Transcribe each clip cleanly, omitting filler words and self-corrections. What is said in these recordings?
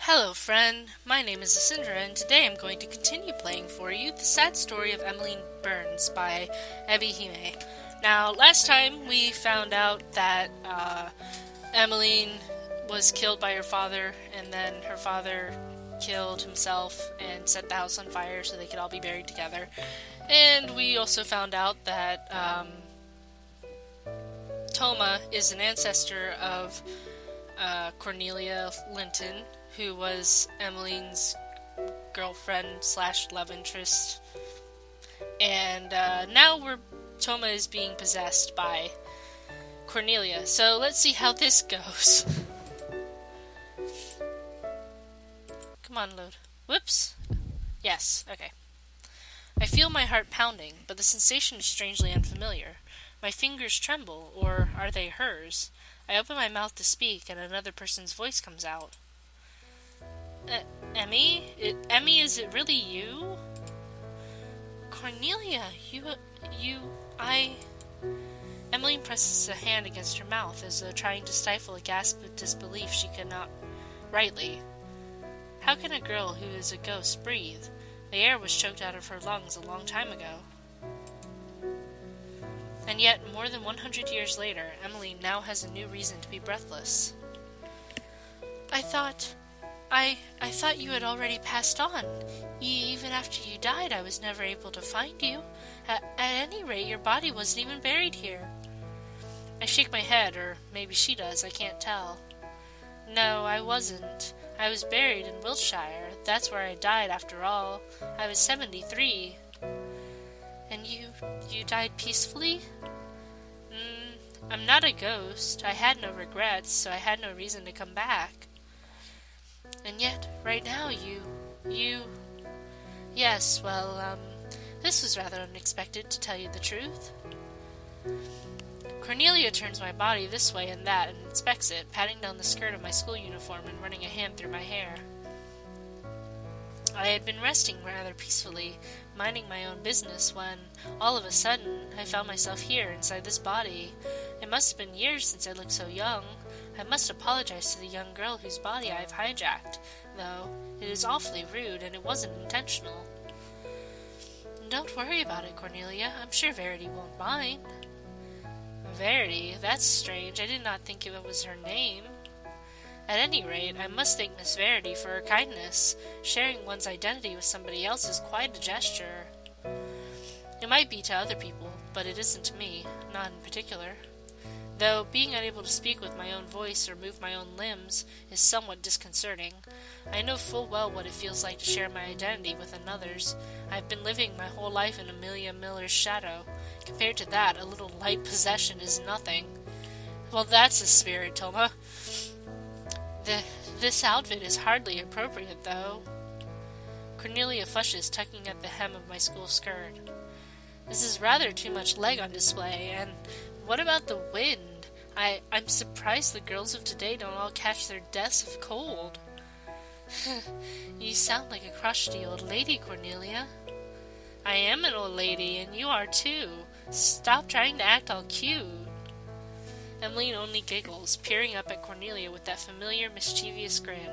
Hello friend, my name is Asindra and today I'm going to continue playing for you The Sad Story of Emmeline Burns by Ebi-Hime. Now, last time we found out that Emmeline was killed by her father, and then her father killed himself and set the house on fire so they could all be buried together. And we also found out that Toma is an ancestor of Cornelia Linton, who was Emmeline's girlfriend / love interest. And now Toma is being possessed by Cornelia. So let's see how this goes. Come on, load. Whoops. Yes, okay. I feel my heart pounding, but the sensation is strangely unfamiliar. My fingers tremble, or are they hers? I open my mouth to speak, and another person's voice comes out. Emmy? Emmy, is it really you? Cornelia, Emmeline presses a hand against her mouth, as though trying to stifle a gasp of disbelief she could not rightly. How can a girl who is a ghost breathe? The air was choked out of her lungs a long time ago. And yet, more than 100 years later, Emmeline now has a new reason to be breathless. I thought you had already passed on. Even after you died, I was never able to find you. At any rate, your body wasn't even buried here. I shake my head, or maybe she does, I can't tell. No, I wasn't. I was buried in Wiltshire. That's where I died after all. I was 73. And you died peacefully? I'm not a ghost. I had no regrets, so I had no reason to come back. And yet, right now, Yes, well, this was rather unexpected, to tell you the truth. Cornelia turns my body this way and that and inspects it, patting down the skirt of my school uniform and running a hand through my hair. I had been resting rather peacefully, minding my own business, when, all of a sudden, I found myself here, inside this body. It must have been years since I looked so young. I must apologize to the young girl whose body I have hijacked, though it is awfully rude, and it wasn't intentional. Don't worry about it, Cornelia. I'm sure Verity won't mind. Verity? That's strange. I did not think it was her name. At any rate, I must thank Miss Verity for her kindness. Sharing one's identity with somebody else is quite a gesture. It might be to other people, but it isn't to me, not in particular. Though being unable to speak with my own voice or move my own limbs is somewhat disconcerting, I know full well what it feels like to share my identity with another's. I've been living my whole life in Amelia Miller's shadow. Compared to that, a little light possession is nothing. Well, that's a spirit, Toma. This outfit is hardly appropriate, though. Cornelia flushes, tugging at the hem of my school skirt. This is rather too much leg on display, and what about the wind? I'm surprised the girls of today don't all catch their deaths of cold. You sound like a crotchety old lady, Cornelia. I am an old lady, and you are too. Stop trying to act all cute. Emmeline only giggles, peering up at Cornelia with that familiar, mischievous grin.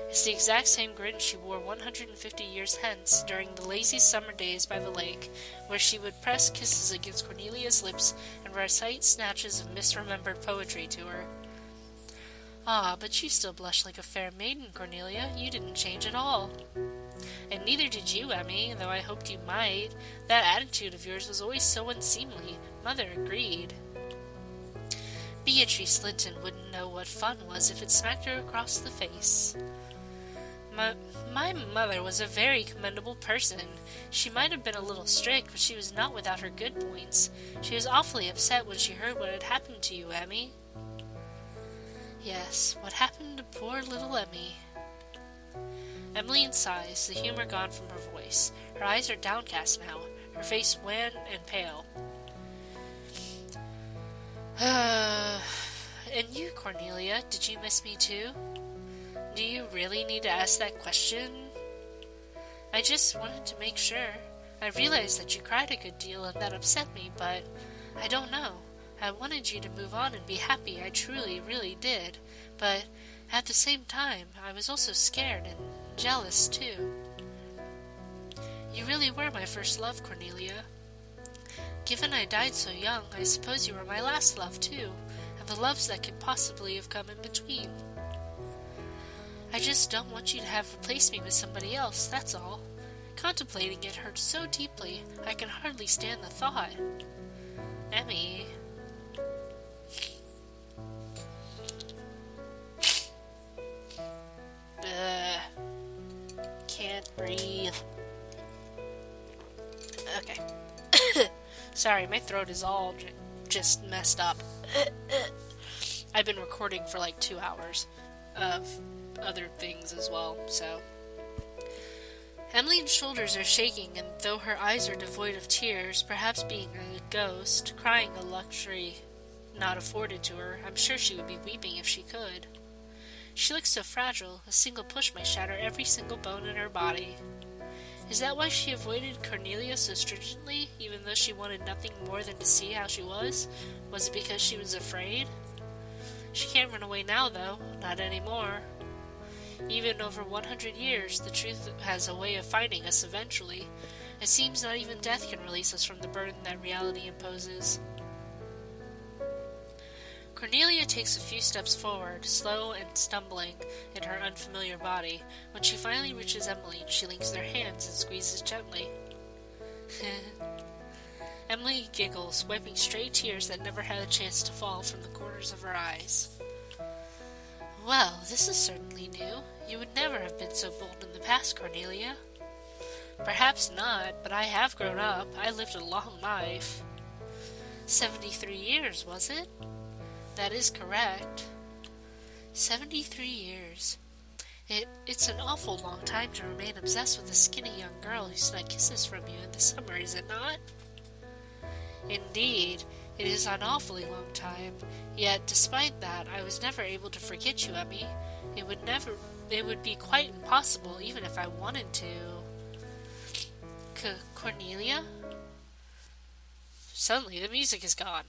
It's the exact same grin she wore 150 years hence, during the lazy summer days by the lake, where she would press kisses against Cornelia's lips and recite snatches of misremembered poetry to her. Ah, but you still blush like a fair maiden, Cornelia. You didn't change at all. And neither did you, Emmy, though I hoped you might. That attitude of yours was always so unseemly. Mother agreed. Beatrice Linton wouldn't know what fun was if it smacked her across the face. My mother was a very commendable person. She might have been a little strict, but she was not without her good points. She was awfully upset when she heard what had happened to you, Emmy. Yes, what happened to poor little Emmy? Emmeline sighs, the humor gone from her voice. Her eyes are downcast now, her face wan and pale. And you, Cornelia, did you miss me too? Do you really need to ask that question? I just wanted to make sure. I realized that you cried a good deal and that upset me, but I don't know. I wanted you to move on and be happy. I truly, really did. But At the same time, I was also scared and jealous, too. You really were my first love, Cornelia. Given I died so young, I suppose you were my last love, too, and the loves that could possibly have come in between. I just don't want you to have replaced me with somebody else, that's all. Contemplating it hurts so deeply, I can hardly stand the thought. Emmy. Can't breathe. Okay. Sorry, my throat is all just messed up. I've been recording for like 2 hours of other things as well, so. Emmeline's shoulders are shaking, and though her eyes are devoid of tears, perhaps being a ghost, crying a luxury not afforded to her, I'm sure she would be weeping if she could. She looks so fragile, a single push might shatter every single bone in her body. Is that why she avoided Cornelia so stringently, even though she wanted nothing more than to see how she was? Was it because she was afraid? She can't run away now, though. Not anymore. Even over 100 years, the truth has a way of finding us eventually. It seems not even death can release us from the burden that reality imposes. Cornelia takes a few steps forward, slow and stumbling in her unfamiliar body. When she finally reaches Emmeline, she links their hands and squeezes gently. Emily giggles, wiping stray tears that never had a chance to fall from the corners of her eyes. Well, this is certainly new. You would never have been so bold in the past, Cornelia. Perhaps not, but I have grown up. I lived a long life. 73 years, was it? That is correct. 73 years. It's an awful long time to remain obsessed with a skinny young girl who snug kisses from you in the summer, is it not? Indeed, it is an awfully long time. Yet, despite that, I was never able to forget you, Emmy. It would be quite impossible, even if I wanted to. Cornelia? Suddenly, the music is gone.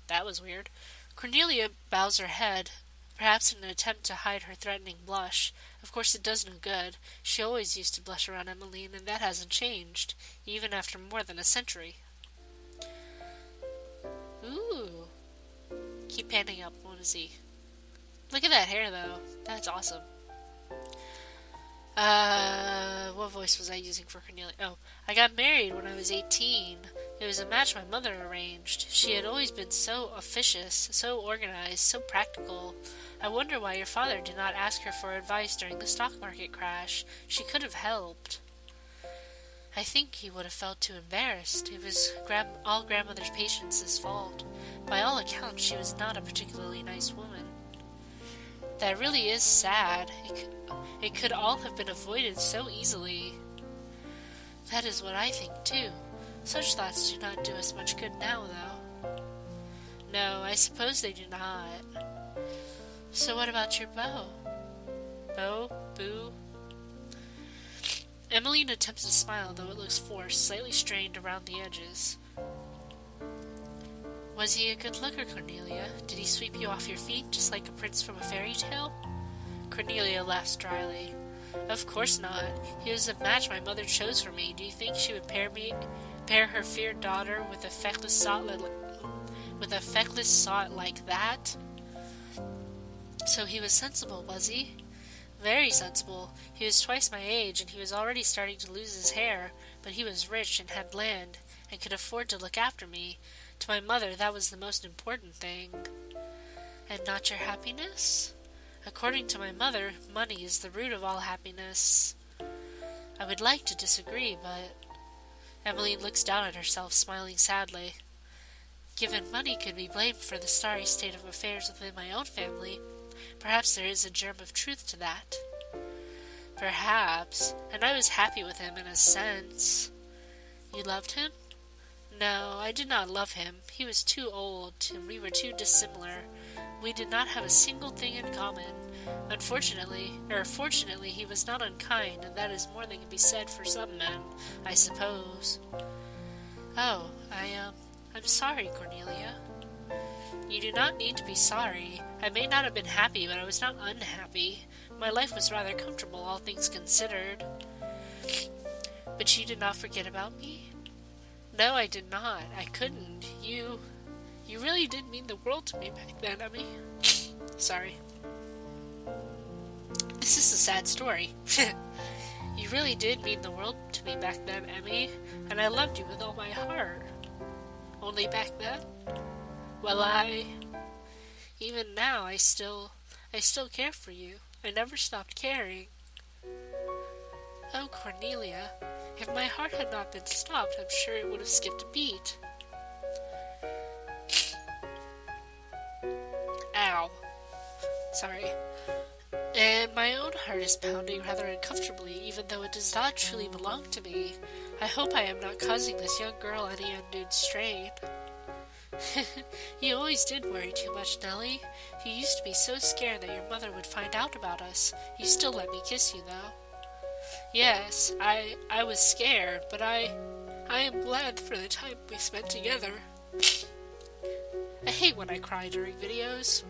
That was weird. Cornelia bows her head, perhaps in an attempt to hide her threatening blush. Of course it does no good. She always used to blush around Emmeline, and that hasn't changed, even after more than a century. Ooh. Keep panning up, I want to see. Look at that hair, though. That's awesome. What voice was I using for Cornelia? Oh, I got married when I was 18. It was a match my mother arranged. She had always been so officious, so organized, so practical. I wonder why your father did not ask her for advice during the stock market crash. She could have helped. I think he would have felt too embarrassed. It was all grandmother's Patience's fault. By all accounts, she was not a particularly nice woman. That really is sad. It could all have been avoided so easily. That is what I think, too. Such thoughts do not do us much good now, though. No, I suppose they do not. So what about your beau? Beau? Boo? Emmeline attempts to smile, though it looks forced, slightly strained around the edges. Was he a good looker, Cornelia? Did he sweep you off your feet, just like a prince from a fairy tale? Cornelia laughs dryly. Of course not. He was a match my mother chose for me. Do you think she would pair her feared daughter with a feckless sot like that? So he was sensible, was he? Very sensible. He was twice my age, and he was already starting to lose his hair, but he was rich and had land, and could afford to look after me. To my mother, that was the most important thing. And not your happiness? According to my mother, money is the root of all happiness. I would like to disagree, but... Emmeline looks down at herself, smiling sadly. Given money could be blamed for the sorry state of affairs within my own family, perhaps there is a germ of truth to that. Perhaps, and I was happy with him in a sense. You loved him? No, I did not love him. He was too old, and we were too dissimilar. We did not have a single thing in common. Fortunately, he was not unkind, and that is more than can be said for some men, I suppose. Oh, I'm sorry, Cornelia. You do not need to be sorry. I may not have been happy, but I was not unhappy. My life was rather comfortable, all things considered. But you did not forget about me? No, I did not. I couldn't. You really did mean the world to me back then, Emmy. Sorry. This is a sad story. You really did mean the world to me back then, Emmy, and I loved you with all my heart. Only back then? Well, even now, I still care for you. I never stopped caring. Oh, Cornelia, if my heart had not been stopped, I'm sure it would have skipped a beat. Ow. Sorry. And my own heart is pounding rather uncomfortably, even though it does not truly belong to me. I hope I am not causing this young girl any undue strain. You always did worry too much, Nellie. You used to be so scared that your mother would find out about us. You still let me kiss you, though. Yes, I was scared, but I am glad for the time we spent together. I hate when I cry during videos.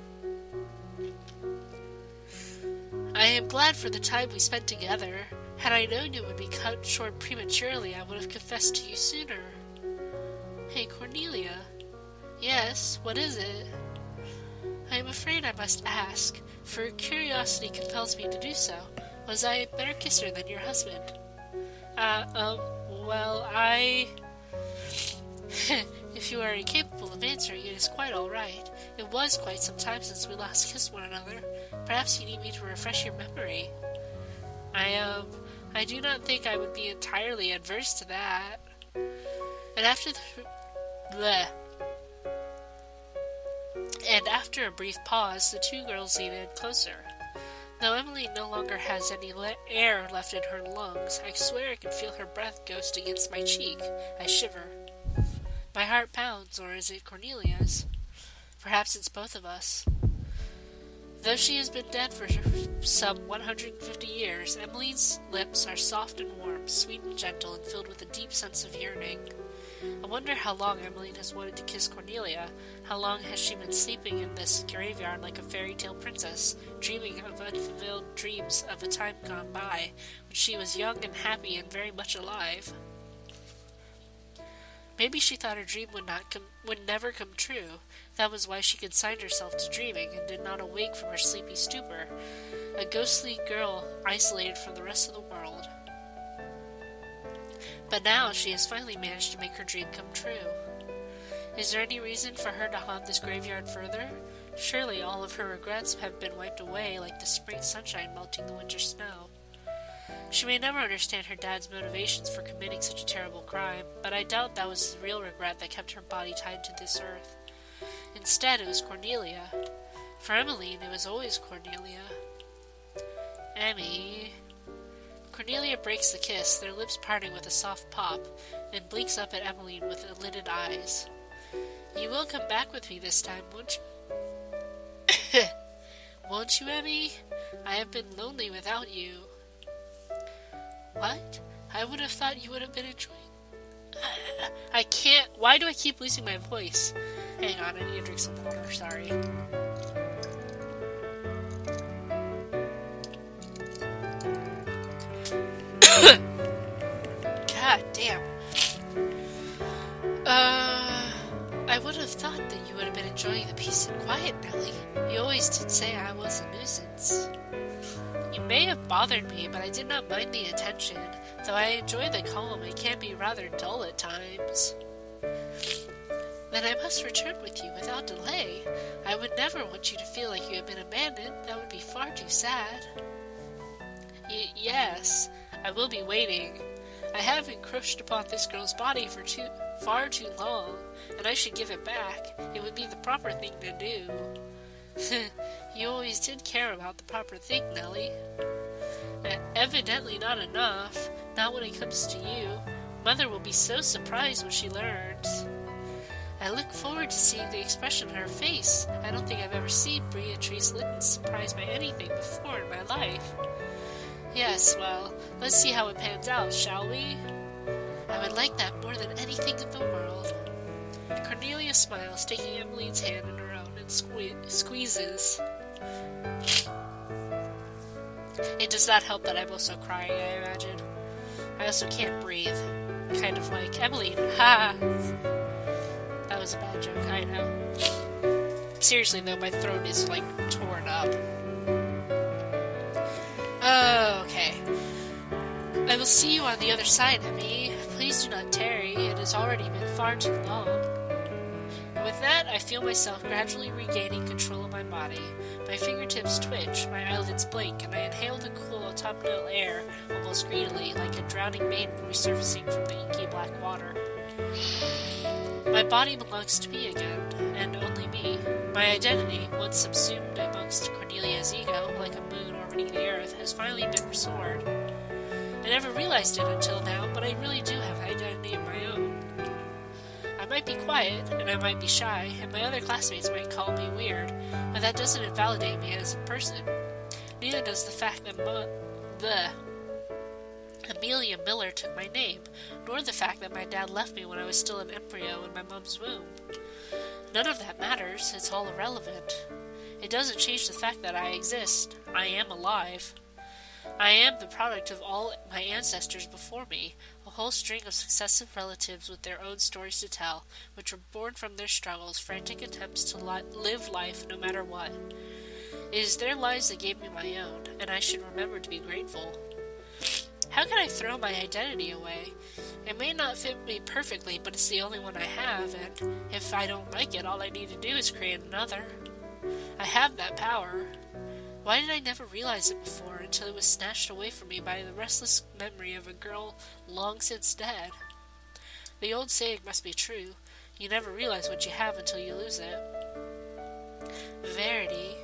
I am glad for the time we spent together. Had I known it would be cut short prematurely, I would have confessed to you sooner. Hey, Cornelia. Yes, what is it? I am afraid I must ask, for curiosity compels me to do so. Was I a better kisser than your husband? Well, If you are incapable of answering, it is quite all right. It was quite some time since we last kissed one another. Perhaps you need me to refresh your memory. I do not think I would be entirely adverse to that. And after a brief pause, the two girls leaned in closer. Though Emmeline no longer has any air left in her lungs, I swear I can feel her breath ghost against my cheek. I shiver. My heart pounds, or is it Cornelia's? Perhaps it's both of us. Though she has been dead for some 150 years, Emmeline's lips are soft and warm, sweet and gentle, and filled with a deep sense of yearning. I wonder how long Emmeline has wanted to kiss Cornelia. How long has she been sleeping in this graveyard like a fairy tale princess, dreaming of unfulfilled dreams of a time gone by, when she was young and happy and very much alive? Maybe she thought her dream would never come true. That was why she consigned herself to dreaming and did not awake from her sleepy stupor, a ghostly girl isolated from the rest of the world. But now she has finally managed to make her dream come true. Is there any reason for her to haunt this graveyard further? Surely all of her regrets have been wiped away like the spring sunshine melting the winter snow. She may never understand her dad's motivations for committing such a terrible crime, but I doubt that was the real regret that kept her body tied to this earth. Instead, it was Cornelia. For Emmeline, it was always Cornelia. Emmy. Cornelia breaks the kiss, their lips parting with a soft pop, and blinks up at Emmeline with lidded eyes. You will come back with me this time, won't you? Won't you, Emmy? I have been lonely without you. What? I would have thought you would have been enjoying... I can't... Why do I keep losing my voice? Hang on, I need to drink some water, sorry. God damn. I would have thought that you would have been enjoying the peace and quiet, Nellie. You always did say I was a nuisance. You may have bothered me, but I did not mind the attention. Though I enjoy the calm, it can be rather dull at times. Then I must return with you without delay. I would never want you to feel like you had been abandoned. That would be far too sad. Yes, I will be waiting. I have encroached upon this girl's body for far too long, and I should give it back. It would be the proper thing to do. You always did care about the proper thing, Nellie. Evidently not enough. Not when it comes to you. Mother will be so surprised when she learns. I look forward to seeing the expression on her face. I don't think I've ever seen Beatrice Linton surprised by anything before in my life. Yes, well, let's see how it pans out, shall we? I would like that more than anything in the world. Cornelia smiles, taking Emmeline's hand in her own and squeezes. It does not help that I'm also crying, I imagine. I also can't breathe. Kind of like, Emmeline, ha! That was a bad joke, I know. Seriously though, my throat is torn up. Okay. I will see you on the other side, Emmy. Please do not tarry, it has already been far too long. With that, I feel myself gradually regaining control of my body. My fingertips twitch, my eyelids blink, and I inhale the cool autumnal air almost greedily, like a drowning maiden resurfacing from the inky black water. My body belongs to me again, and only me. My identity, once subsumed amongst Cornelia's ego, like a moon orbiting the earth, has finally been restored. I never realized it until now, but I really do have an identity of my own. I might be quiet, and I might be shy, and my other classmates might call me weird, but that doesn't invalidate me as a person. Neither does the fact that Amelia Miller took my name, nor the fact that my dad left me when I was still an embryo in my mom's womb. None of that matters, it's all irrelevant. It doesn't change the fact that I exist. I am alive. I am the product of all my ancestors before me, a whole string of successive relatives with their own stories to tell, which were born from their struggles, frantic attempts to live life no matter what. It is their lives that gave me my own, and I should remember to be grateful. How can I throw my identity away? It may not fit me perfectly, but it's the only one I have, and if I don't like it, all I need to do is create another. I have that power. Why did I never realize it before, until it was snatched away from me by the restless memory of a girl long since dead? The old saying must be true. You never realize what you have until you lose it. Verity,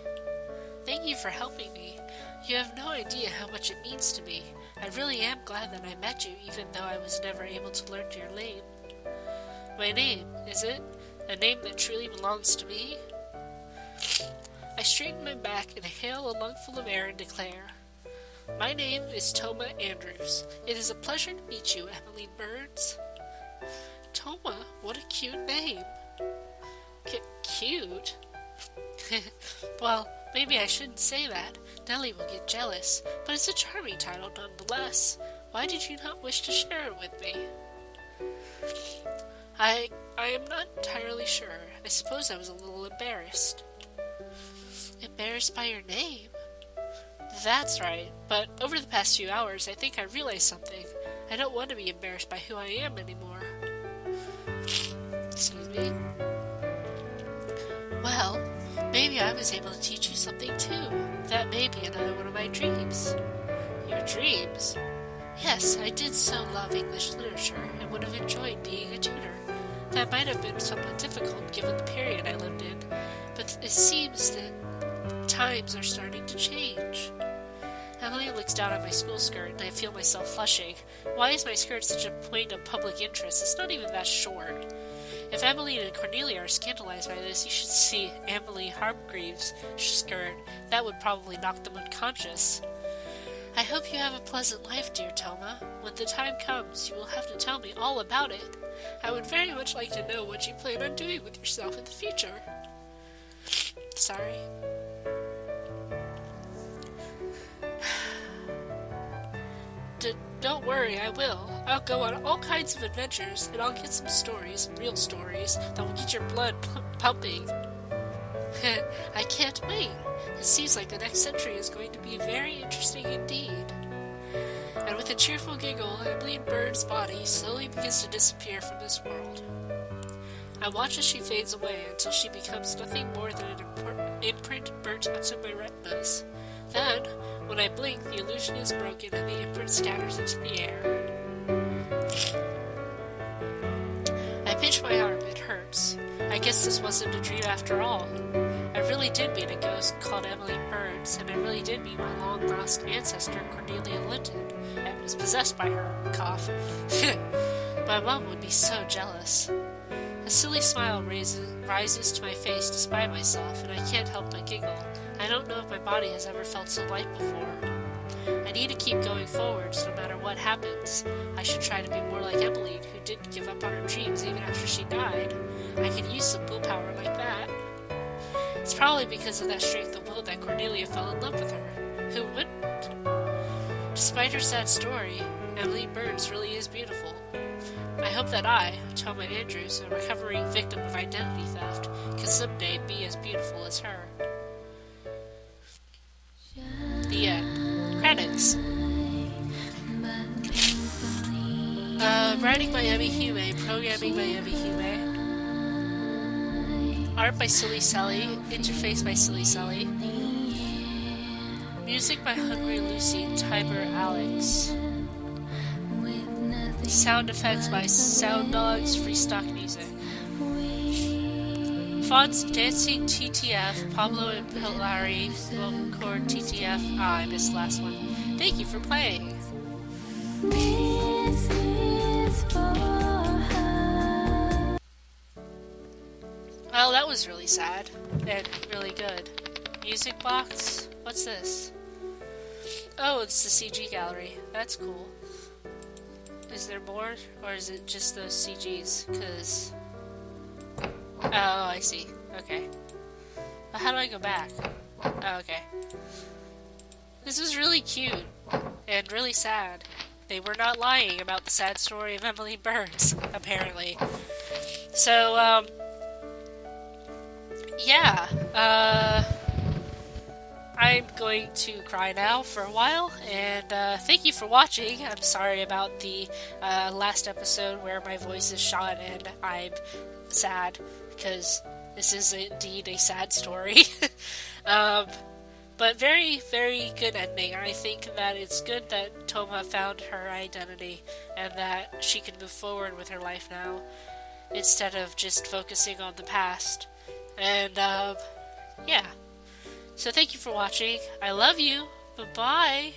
thank you for helping me. You have no idea how much it means to me. I really am glad that I met you, even though I was never able to learn your name. My name, is it? A name that truly belongs to me? I straighten my back, inhale a lungful of air, and declare, my name is Toma Andrews. It is a pleasure to meet you, Emmeline Burns. Toma, what a cute name. Cute? Well, maybe I shouldn't say that. Nellie will get jealous, but it's a charming title nonetheless. Why did you not wish to share it with me? I am not entirely sure. I suppose I was a little embarrassed. Embarrassed by your name? That's right, but over the past few hours, I think I realized something. I don't want to be embarrassed by who I am anymore. Excuse me? Well, maybe I was able to teach you something too. That may be another one of my dreams. Your dreams? Yes, I did so love English literature and would have enjoyed being a tutor. That might have been somewhat difficult given the period I lived in, but it seems that times are starting to change. Emily looks down at my school skirt, and I feel myself flushing. Why is my skirt such a point of public interest? It's not even that short. If Emily and Cornelia are scandalized by this, you should see Emily Hargreaves' skirt. That would probably knock them unconscious. I hope you have a pleasant life, dear Toma. When the time comes, you will have to tell me all about it. I would very much like to know what you plan on doing with yourself in the future. Sorry. Don't worry, I will. I'll go on all kinds of adventures, and I'll get some stories, real stories, that will get your blood pumping. I can't wait. It seems like the next century is going to be very interesting indeed. And with a cheerful giggle, Emmeline Burns' body slowly begins to disappear from this world. I watch as she fades away until she becomes nothing more than an imprint burnt onto my retinas. Then, when I blink, the illusion is broken and the imprint scatters into the air. I pinch my arm, it hurts. I guess this wasn't a dream after all. I really did meet a ghost called Emmeline Burns, and I really did meet my long-lost ancestor, Cornelia Linton, and was possessed by her, cough. My mom would be so jealous. A silly smile rises to my face despite myself, and I can't help but giggle. I don't know if my body has ever felt so light before. I need to keep going forwards no matter what happens. I should try to be more like Emmeline, who didn't give up on her dreams even after she died. I could use some willpower like that. It's probably because of that strength of will that Cornelia fell in love with her. Who wouldn't? Despite her sad story, Emily Burns really is beautiful. I hope that I, Toma Andrews, a recovering victim of identity theft, can someday be as beautiful as her. The end. Credits. Writing by Ebi-Hime, programming by Ebi-Hime, art by Silly Sally, interface by Silly Sally, music by Hungry Lucy, Tiber Alex, sound effects by Sound Dogs, Freestock Music, fonts Dancing TTF, Pablo and Pilari, Vocal Chord TTF. I missed the last one. Thank you for playing. Well, that was really sad and really good. Music box? What's this? Oh, it's the CG gallery. That's cool. Is there more? Or is it just those CGs? Because... Oh, I see. Okay. Well, how do I go back? Oh, okay. This was really cute. And really sad. They were not lying about the sad story of Emily Burns, apparently. So, yeah, I'm going to cry now for a while, and thank you for watching. I'm sorry about the last episode where my voice is shot and I'm sad, because this is indeed a sad story. But very, very good ending. I think that it's good that Toma found her identity and that she can move forward with her life now instead of just focusing on the past. And, yeah. So thank you for watching. I love you. Bye-bye.